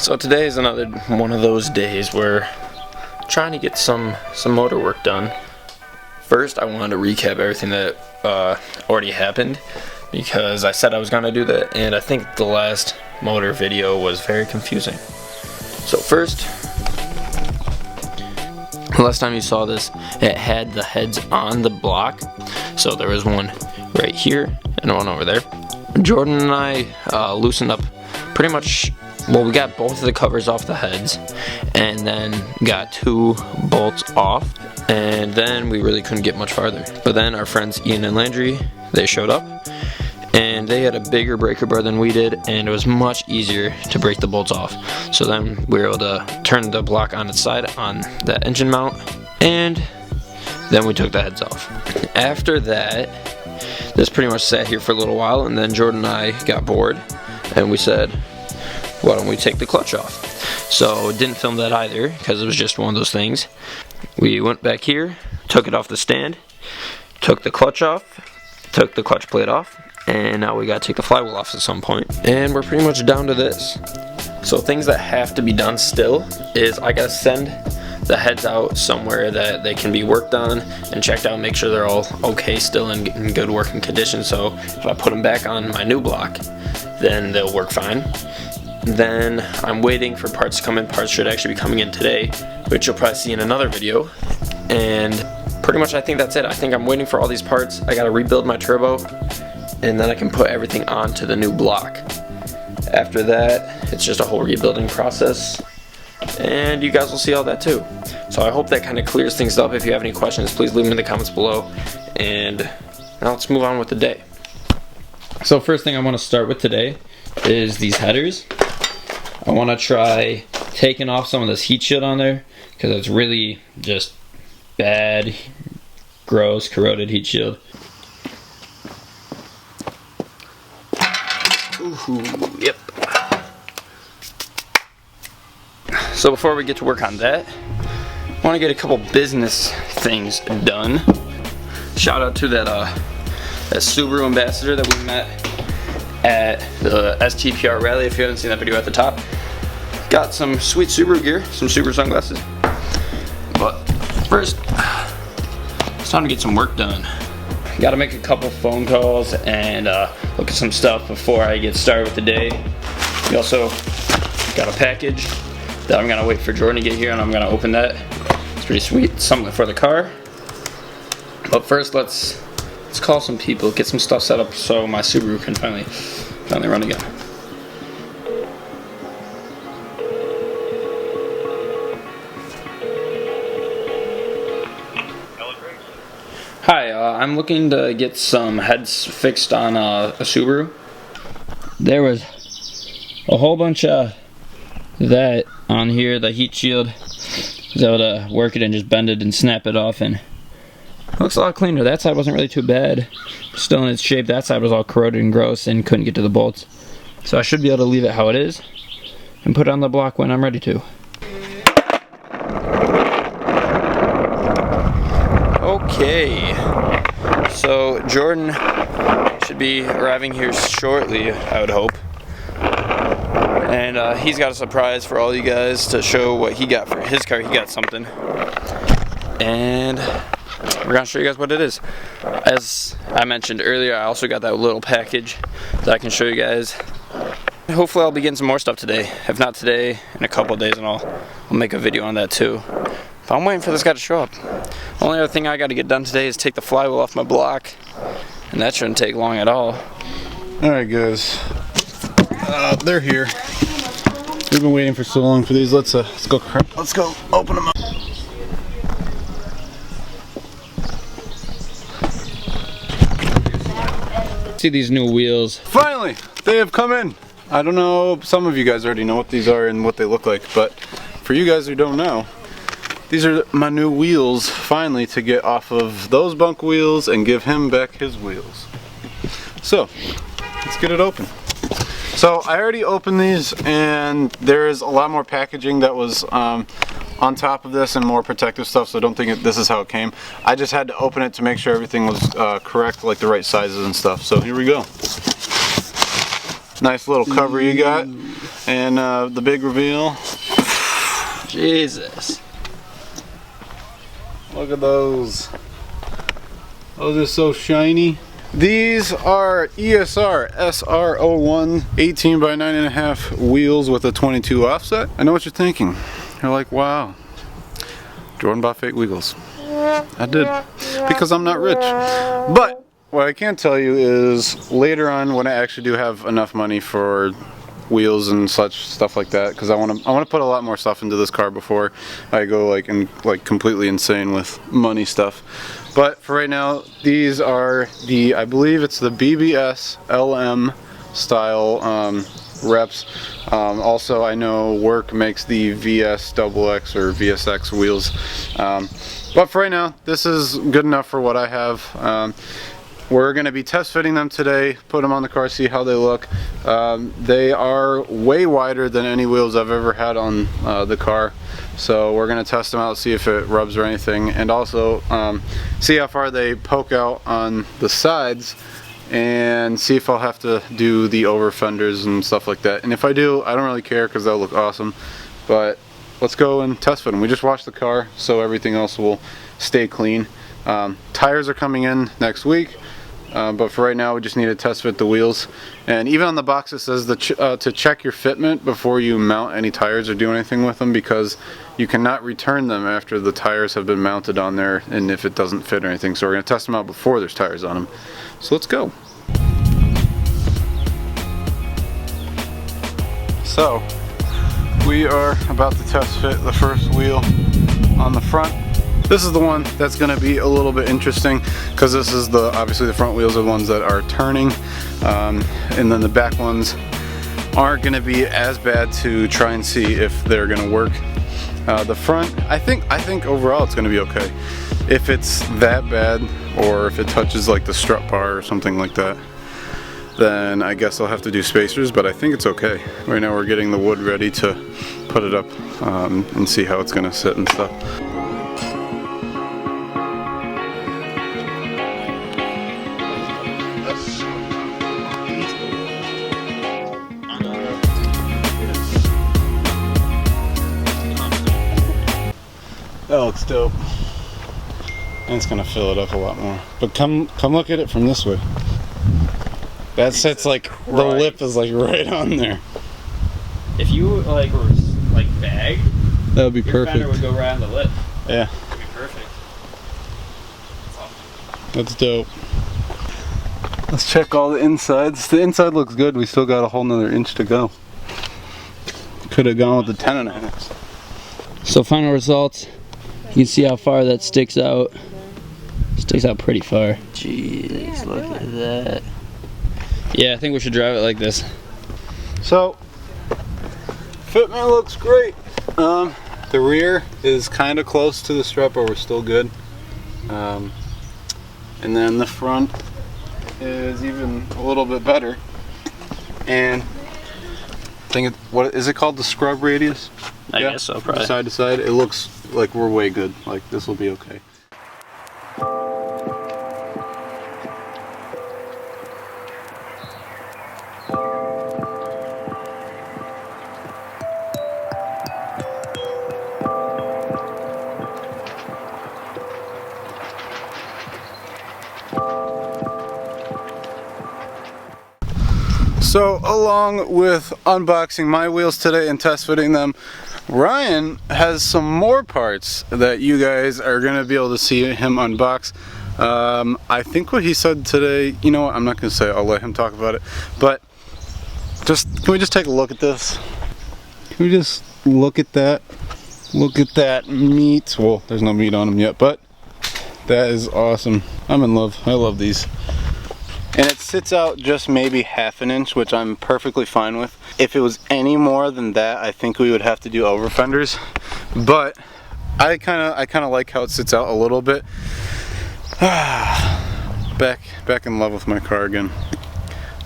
So today is another one of those days where I'm trying to get some motor work done. First, I wanted to recap everything that already happened because I said I was going to do that, and I think the last motor video was very confusing. So first, the last time you saw this, it had the heads on the block. So there was one right here and one over there. Jordan and I loosened up pretty much. Well, we got both of the covers off the heads and then got 2 bolts off, and then we really couldn't get much farther. But then our friends Ian and Landry, they showed up and they had a bigger breaker bar than we did, and it was much easier to break the bolts off. So then we were able to turn the block on its side on the engine mount, and then we took the heads off. After that, this pretty much sat here for a little while, and then Jordan and I got bored and we said, why don't we take the clutch off? So didn't film that either because it was just one of those things. We went back here, took it off the stand, took the clutch off, took the clutch plate off, and now we gotta take the flywheel off at some point. And we're pretty much down to this. So things that have to be done still is I gotta send the heads out somewhere that they can be worked on and checked out, make sure they're all okay still in good working condition, so if I put them back on my new block, then they'll work fine. Then I'm waiting for parts to come in. Parts should actually be coming in today, which you'll probably see in another video. And pretty much I think that's it. I think I'm waiting for all these parts. I gotta rebuild my turbo, and then I can put everything onto the new block. After that, it's just a whole rebuilding process, and you guys will see all that too. So I hope that kind of clears things up. If you have any questions, please leave them in the comments below, and now let's move on with the day. So first thing I want to start with today is these headers. I want to try taking off some of this heat shield on there because it's really just bad, gross, corroded heat shield. Ooh, yep. So before we get to work on that, I want to get a couple business things done. Shout out to that Subaru ambassador that we met at the STPR rally. If you haven't seen that video at the top, got some sweet Subaru gear, some Subaru sunglasses. But first, it's time to get some work done. Got to make a couple phone calls and look at some stuff before I get started with the day. We also got a package that I'm gonna wait for Jordan to get here, and I'm gonna open that. It's pretty sweet, something for the car. But first, let's call some people, get some stuff set up so my Subaru can finally run again. Hi, I'm looking to get some heads fixed on a Subaru. There was a whole bunch of that on here. The heat shield, I was able to work it and just bend it and snap it off, and it looks a lot cleaner. That side wasn't really too bad, still in its shape. That side was all corroded and gross and couldn't get to the bolts. So I should be able to leave it how it is and put it on the block when I'm ready to. Okay, so Jordan should be arriving here shortly, I would hope. And he's got a surprise for all you guys to show what he got for his car. He got something. And we're gonna show you guys what it is. As I mentioned earlier, I also got that little package that I can show you guys. Hopefully I'll be getting some more stuff today. If not today, in a couple of days, and I'll make a video on that too. But I'm waiting for this guy to show up. The only other thing I got to get done today is take the flywheel off my block, and that shouldn't take long at all. Alright guys, they're here. We've been waiting for so long for these. Let's go open them up. See these new wheels. Finally, they have come in. I don't know, some of you guys already know what these are and what they look like, but for you guys who don't know, these are my new wheels, finally, to get off of those bunk wheels and give him back his wheels. So, let's get it open. So I already opened these, and there's a lot more packaging that was on top of this and more protective stuff, so don't think this is how it came. I just had to open it to make sure everything was correct, like the right sizes and stuff. So here we go. Nice little cover you got. And the big reveal. Jesus. Look at those. Those are so shiny. These are ESR SR01 18 by 9.5 wheels with a 22 offset. I know what you're thinking. You're like, wow, Jordan bought fake wheels. I did, because I'm not rich. But what I can tell you is later on, when I actually do have enough money for wheels and such stuff like that, because I want to put a lot more stuff into this car before I go like completely insane with money stuff. But for right now, these are the, I believe it's the BBS LM style reps. Also, I know Work makes the VSXX or VSX wheels. But for right now, this is good enough for what I have. We're going to be test fitting them today, put them on the car, see how they look. They are way wider than any wheels I've ever had on the car. So we're going to test them out, see if it rubs or anything, and also see how far they poke out on the sides, and see if I'll have to do the over fenders and stuff like that. And if I do, I don't really care because they'll look awesome. But let's go and test fit them. We just washed the car, so everything else will stay clean. Tires are coming in next week. But for right now, we just need to test fit the wheels. And even on the box it says to check your fitment before you mount any tires or do anything with them, because you cannot return them after the tires have been mounted on there and if it doesn't fit or anything. So we're going to test them out before there's tires on them. So let's go. So we are about to test fit the first wheel on the front. This is the one that's going to be a little bit interesting, because this is obviously the front wheels are the ones that are turning, and then the back ones aren't going to be as bad to try and see if they're going to work. The front, I think overall it's going to be okay. If it's that bad, or if it touches like the strut bar or something like that, then I guess I'll have to do spacers, but I think it's okay. Right now we're getting the wood ready to put it up and see how it's going to sit and stuff. That looks dope. And it's gonna fill it up a lot more. But come look at it from this way. That sits like right. The lip is like right on there. If you like were like bagged, that would be perfect. Your fender would go right on the lip. Yeah. That'd be perfect. That's dope. Let's check all the insides. The inside looks good. We still got a whole nother inch to go. Could have gone with the 10.5. So final results. You can see how far that sticks out. Sticks out pretty far. Jeez, look at that. Yeah, I think we should drive it like this. So, fitment looks great. The rear is kind of close to the strut, but we're still good. And then the front is even a little bit better. And I think what is it called? The scrub radius? I guess so, probably. Side to side, it looks like we're way good. Like this will be okay. So along with unboxing my wheels today and test fitting them, Ryan has some more parts that you guys are going to be able to see him unbox. I think what he said today, you know what, I'm not going to say it, I'll let him talk about it, but can we just take a look at this? Can we just look at that? Look at that meat. Well, there's no meat on them yet, but that is awesome. I'm in love. I love these. And it sits out just maybe half an inch, which I'm perfectly fine with. If it was any more than that, I think we would have to do over fenders. But I kind of like how it sits out a little bit. Back in love with my car again.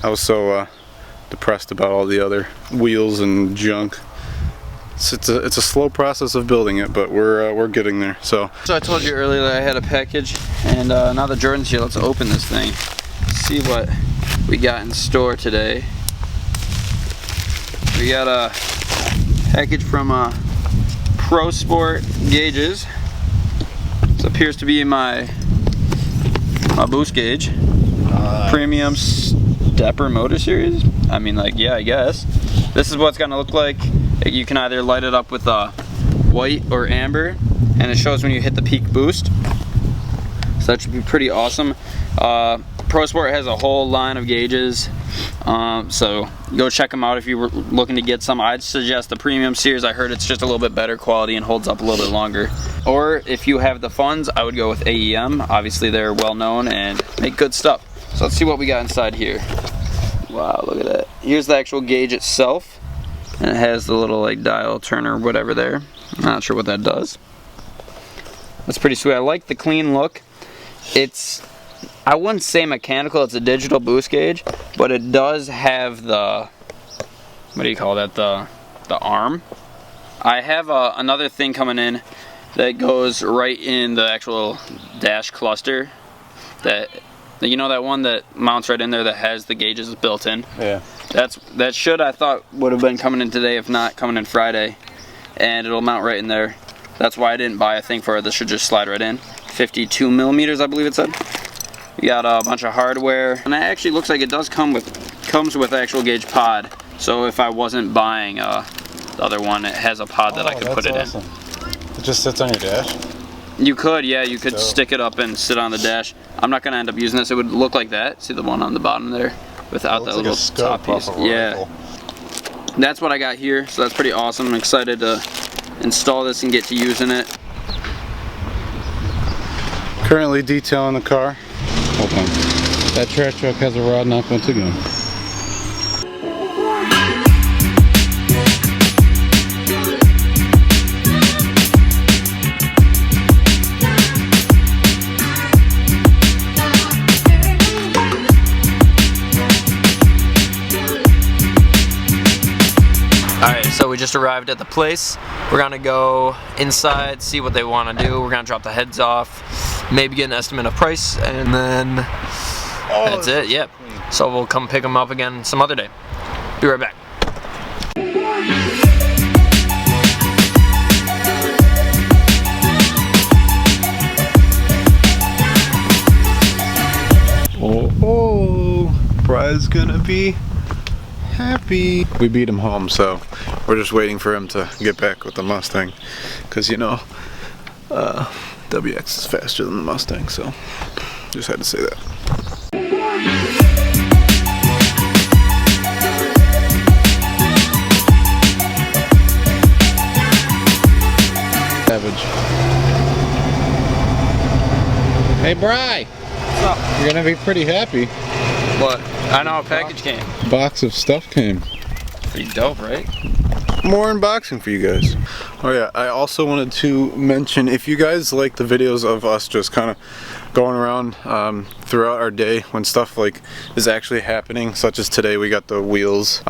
I was so depressed about all the other wheels and junk. It's a slow process of building it, but we're getting there. So I told you earlier that I had a package, and now that Jordan's here, let's open this thing. See what we got in store today. We got a package from Pro Sport Gauges. This appears to be my boost gauge. Premium Stepper Motor Series. I mean, like, yeah, I guess. This is what it's gonna look like. You can either light it up with white or amber, and it shows when you hit the peak boost. So that should be pretty awesome. Pro Sport has a whole line of gauges, so go check them out if you were looking to get some. I'd suggest the Premium Series. I heard it's just a little bit better quality and holds up a little bit longer. Or if you have the funds, I would go with AEM. Obviously they're well known and make good stuff. So let's see what we got inside here. Wow, look at that. Here's the actual gauge itself, and it has the little like dial turner, whatever there. I'm not sure what that does. That's pretty sweet. I like the clean look. It's, I wouldn't say mechanical, it's a digital boost gauge, but it does have the, what do you call that, the arm. I have another thing coming in that goes right in the actual dash cluster. That, you know, that one that mounts right in there that has the gauges built in? Yeah. That should, I thought, would have been coming in today, if not coming in Friday. And it'll mount right in there. That's why I didn't buy a thing for it. This should just slide right in. 52 millimeters, I believe it said. We got a bunch of hardware, and it actually looks like it does comes with actual gauge pod. So if I wasn't buying the other one, it has a pod that I could put it in. It just sits on your dash? You could, yeah, you could stick it up and sit on the dash. I'm not gonna end up using this. It would look like that. See the one on the bottom there, without that little top piece. Yeah, that's what I got here. So that's pretty awesome. I'm excited to install this and get to using it. Currently detailing the car. Hold on. That trash truck has a rod knock once again. Alright, so we just arrived at the place. We're gonna go inside, see what they want to do. We're gonna drop the heads off, maybe get an estimate of price, and then that's it, yep. So we'll come pick them up again some other day. Be right back. Oh, Brian's gonna be happy. We beat him home, so we're just waiting for him to get back with the Mustang, because you know WX is faster than the Mustang, so just had to say that. Savage. Hey Bri! What's up? You're gonna be pretty happy. What? I know a package came. Box of stuff came. Pretty dope, right? More unboxing for you guys. Oh yeah, I also wanted to mention, if you guys like the videos of us just kind of going around throughout our day when stuff like is actually happening, such as today we got the wheels.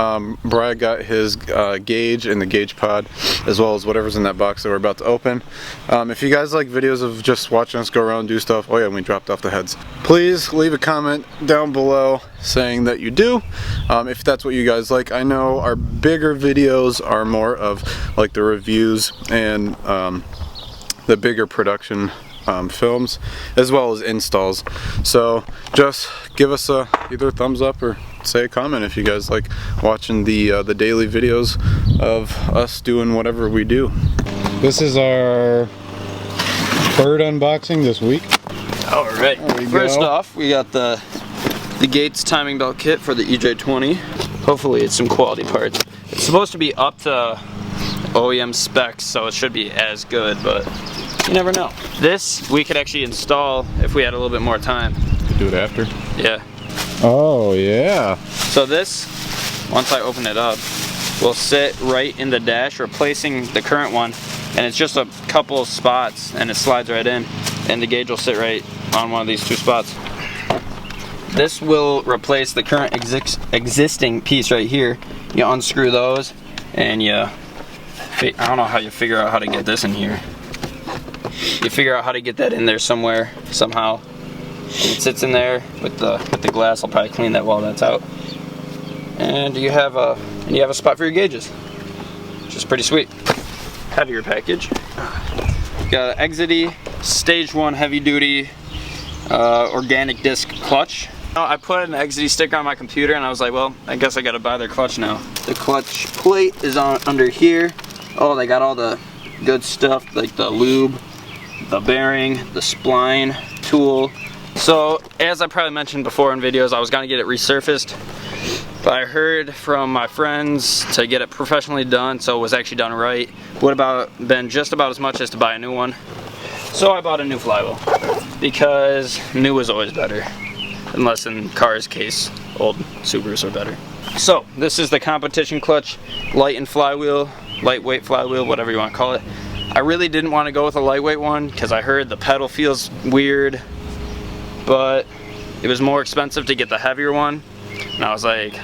Brian got his gauge and the gauge pod, as well as whatever's in that box that we're about to open. If you guys like videos of just watching us go around and do stuff, oh yeah, we dropped off the heads. Please leave a comment down below saying that you do, if that's what you guys like. I know our bigger videos are more of like the reviews and the bigger production films, as well as installs. So just give us either a thumbs up or say a comment if you guys like watching the daily videos of us doing whatever we do. This is our third unboxing this week. All right. First off, we got the Gates timing belt kit for the EJ20. Hopefully it's some quality parts. It's supposed to be up to OEM specs, so it should be as good, but you never know. This we could actually install if we had a little bit more time. Could do it after? Yeah. Oh yeah. So this, once I open it up, will sit right in the dash, replacing the current one, and it's just a couple of spots and it slides right in, and the gauge will sit right on one of these two spots. This will replace the current existing piece right here. You unscrew those and I don't know how you figure out how to get this in here. You figure out how to get that in there somewhere, somehow. And it sits in there with the glass. I'll probably clean that while that's out. and you have a spot for your gauges, which is pretty sweet. Heavier package. You got an Exity Stage 1 heavy duty organic disc clutch. I put an Exity sticker on my computer and I was like, well, I guess I gotta buy their clutch now. The clutch plate is on under here. Oh, they got all the good stuff like the lube, the bearing, the spline, tool. So as I probably mentioned before in videos, I was gonna get it resurfaced, but I heard from my friends to get it professionally done, so it was actually done right, would been just about as much as to buy a new one. So I bought a new flywheel because new is always better, unless in cars case old Subarus are better. So this is the competition clutch, lightweight flywheel, whatever you want to call it. I really didn't want to go with a lightweight one because I heard the pedal feels weird, but it was more expensive to get the heavier one, and I was like,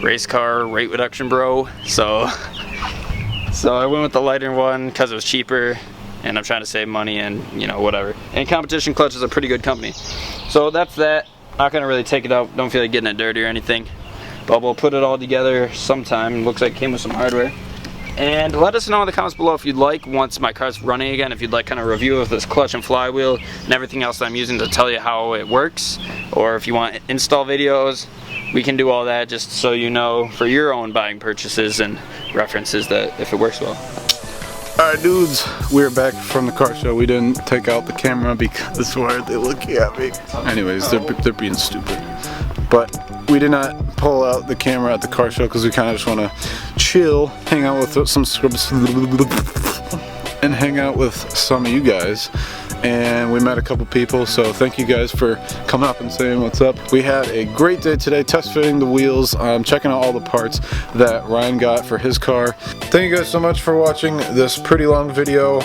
race car rate reduction, bro. So I went with the lighter one because it was cheaper, and I'm trying to save money, and you know, whatever. And Competition Clutch is a pretty good company. So that's that. Not gonna really take it out. Don't feel like getting it dirty or anything, but we'll put it all together sometime. Looks like it came with some hardware. And let us know in the comments below if you'd like, once my car's running again, if you'd like kind of a review of this clutch and flywheel and everything else that I'm using to tell you how it works, or if you want install videos, we can do all that, just so you know for your own buying purchases and references that if it works well. Alright dudes, we're back from the car show. We didn't take out the camera because why are they looking at me? Anyways, they're being stupid. But we did not pull out the camera at the car show because we kind of just want to chill, hang out with some scrubs, and hang out with some of you guys. And we met a couple people, so thank you guys for coming up and saying what's up. We had a great day today, test fitting the wheels, checking out all the parts that Ryan got for his car. Thank you guys so much for watching this pretty long video.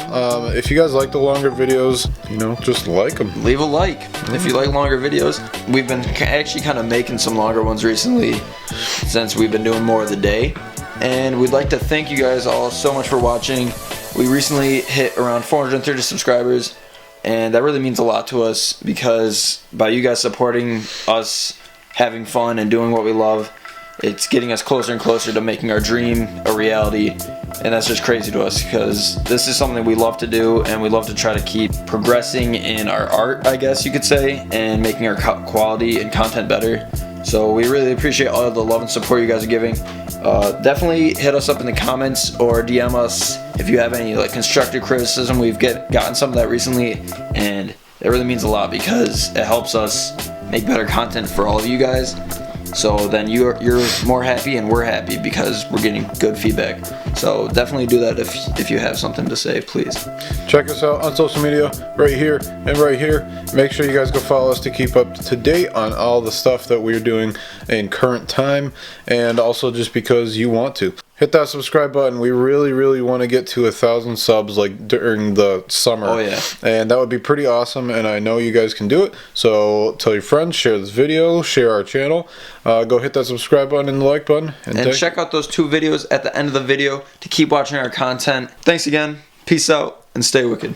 If you guys like the longer videos, you know, just like them. Leave a like if you like longer videos. We've been actually kind of making some longer ones recently since we've been doing more of the day. And we'd like to thank you guys all so much for watching. We recently hit around 430 subscribers. And that really means a lot to us, because by you guys supporting us, having fun, and doing what we love, it's getting us closer and closer to making our dream a reality. And that's just crazy to us, because this is something we love to do, and we love to try to keep progressing in our art, I guess you could say, and making our quality and content better. So we really appreciate all the love and support you guys are giving. Definitely hit us up in the comments or DM us if you have any like constructive criticism. We've gotten some of that recently, and it really means a lot because it helps us make better content for all of you guys. So then you're more happy and we're happy because we're getting good feedback. So definitely do that if you have something to say, please. Check us out on social media right here and right here. Make sure you guys go follow us to keep up to date on all the stuff that we're doing in current time, and also just because you want to. Hit that subscribe button. We really want to get to 1,000 subs like during the summer. Oh yeah. And that would be pretty awesome, and I know you guys can do it. So tell your friends, share this video, share our channel. Go hit that subscribe button and the like button. And check out those 2 videos at the end of the video to keep watching our content. Thanks again. Peace out and stay wicked.